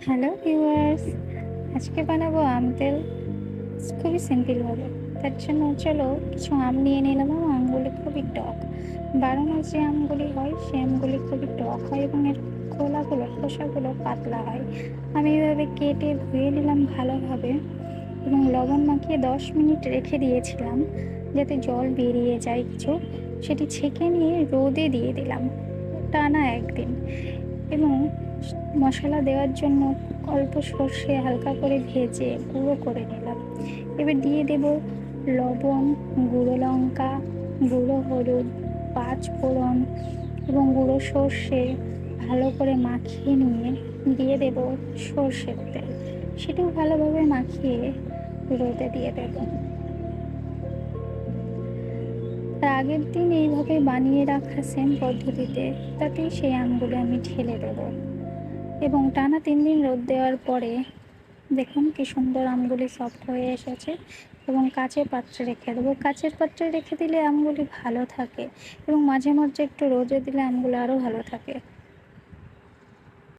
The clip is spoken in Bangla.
হ্যালো ভিউয়ার্স, আজকে বানাবো আম তেল খুবই সিম্পলভাবে। তার জন্য চলো কিছু আম নিয়ে নিলাম। আমগুলি খুবই টক। বাড়ানোর যে আমগুলি হয় সে আমগুলি খুবই টক হয় এবং এর খোসাগুলো পাতলা হয়। আমি এভাবে কেটে ধুয়ে নিলাম ভালোভাবে এবং লবণ মাখিয়ে 10 মিনিট রেখে দিয়েছিলাম যাতে জল বেরিয়ে যায় কিছু। সেটি ছেঁকে নিয়ে রোদে দিয়ে দিলাম টানা 1 দিন। এবং মশলা দেওয়ার জন্য অল্প সর্ষে হালকা করে ভেজে গুঁড়ো করে নিলাম। এবার দিয়ে দেব লবণ, গুঁড়ো লঙ্কা, গুঁড়ো হলুদ, 5 ফোড়ন এবং গুঁড়ো সর্ষে ভালো করে মাখিয়ে নিয়ে দিয়ে দেব সর্ষের তেল। সেটাও ভালোভাবে মাখিয়ে রোদে দিয়ে দেব। তার আগের দিন এইভাবে বানিয়ে রাখা সেম পদ্ধতিতে তাতেই সেই আমগুলো আমি ঢেলে দেবো এবং টানা 3 দিন রোদ দেওয়ার পরে দেখুন কি সুন্দর আমগুলি সফট হয়ে এসেছে। এবং কাচের পাত্রে রেখে দেবো। কাচের পাত্রে রেখে দিলে আমগুলি ভালো থাকে এবং মাঝে মাঝে একটু রোদে দিলে আমগুলো আরও ভালো থাকে।